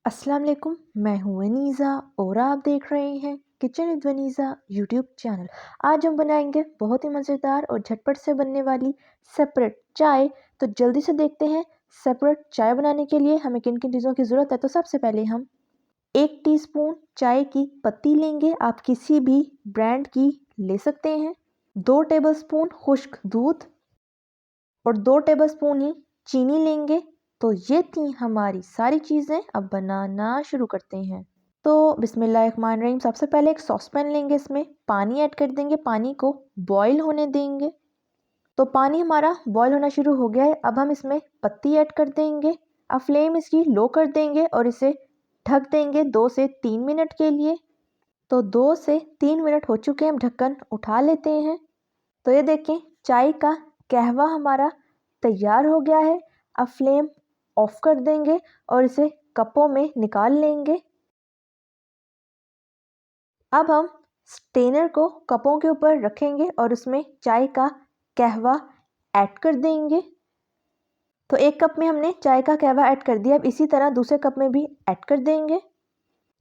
अस्सलाम वालेकुम, मैं हूँ वनीज़ा और आप देख रहे हैं kitchen with Vaneeza YouTube channel. आज हम बनाएंगे बहुत ही मज़ेदार और झटपट से बनने वाली सेपरेट चाय। तो जल्दी से देखते हैं सेपरेट चाय बनाने के लिए हमें किन किन चीज़ों की ज़रूरत है। तो सबसे पहले हम 1 टीस्पून चाय की पत्ती लेंगे, आप किसी भी ब्रांड की ले सकते हैं। 2 टेबलस्पून खुश्क दूध और 2 टेबलस्पून ही चीनी लेंगे। तो ये थी हमारी सारी चीज़ें, अब बनाना शुरू करते हैं। तो बिस्मिल्लाहिर्रहमानिर्रहीम, सबसे पहले एक सॉसपैन लेंगे, इसमें पानी ऐड कर देंगे, पानी को बॉईल होने देंगे। तो पानी हमारा बॉईल होना शुरू हो गया है, अब हम इसमें पत्ती ऐड कर देंगे। अब फ्लेम इसकी लो कर देंगे और इसे ढक देंगे 2 से 3 मिनट के लिए। तो 2 से 3 मिनट हो चुके हैं, हम ढक्कन उठा लेते हैं। तो ये देखें, चाय का कहवा हमारा तैयार हो गया है। अब फ्लेम ऑफ कर देंगे और इसे कपों में निकाल लेंगे। अब हम स्टेनर को कपों के ऊपर रखेंगे और उसमें चाय का कहवा ऐड कर देंगे। तो एक कप में हमने चाय का कहवा ऐड कर दिया, अब इसी तरह दूसरे कप में भी ऐड कर देंगे।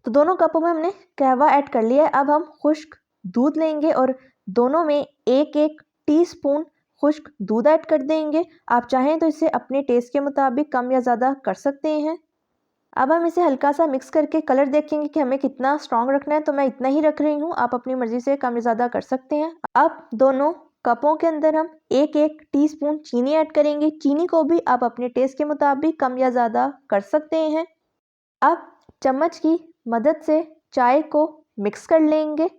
तो दोनों कपों में हमने कहवा ऐड कर लिया है। अब हम खुश्क दूध लेंगे और दोनों में एक एक टीस्पून खुश्क दूध ऐड कर देंगे। आप चाहें तो इसे अपने टेस्ट के मुताबिक कम या ज़्यादा कर सकते हैं। अब हम इसे हल्का सा मिक्स करके कलर देखेंगे कि हमें कितना स्ट्रॉन्ग रखना है, तो मैं इतना ही रख रही हूँ, आप अपनी मर्ज़ी से कम या ज़्यादा कर सकते हैं। अब दोनों कपों के अंदर हम एक एक टीस्पून चीनी ऐड करेंगे। चीनी को भी आप अपने टेस्ट के मुताबिक कम या ज़्यादा कर सकते हैं। अब चम्मच की मदद से चाय को मिक्स कर लेंगे।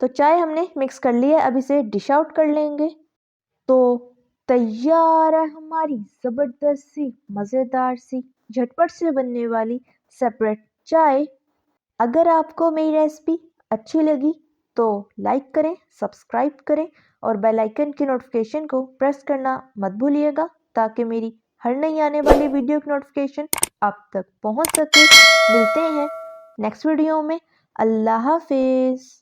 तो चाय हमने मिक्स कर ली है, अब इसे डिश आउट कर लेंगे। तो तैयार है हमारी ज़बरदस्त सी, मज़ेदार सी, झटपट से बनने वाली सेपरेट चाय। अगर आपको मेरी रेसिपी अच्छी लगी तो लाइक करें, सब्सक्राइब करें और बेल आइकन की नोटिफिकेशन को प्रेस करना मत भूलिएगा, ताकि मेरी हर नई आने वाली वीडियो की नोटिफिकेशन आप तक पहुंच सके। मिलते हैं नेक्स्ट वीडियो में। अल्लाह हाफिज़।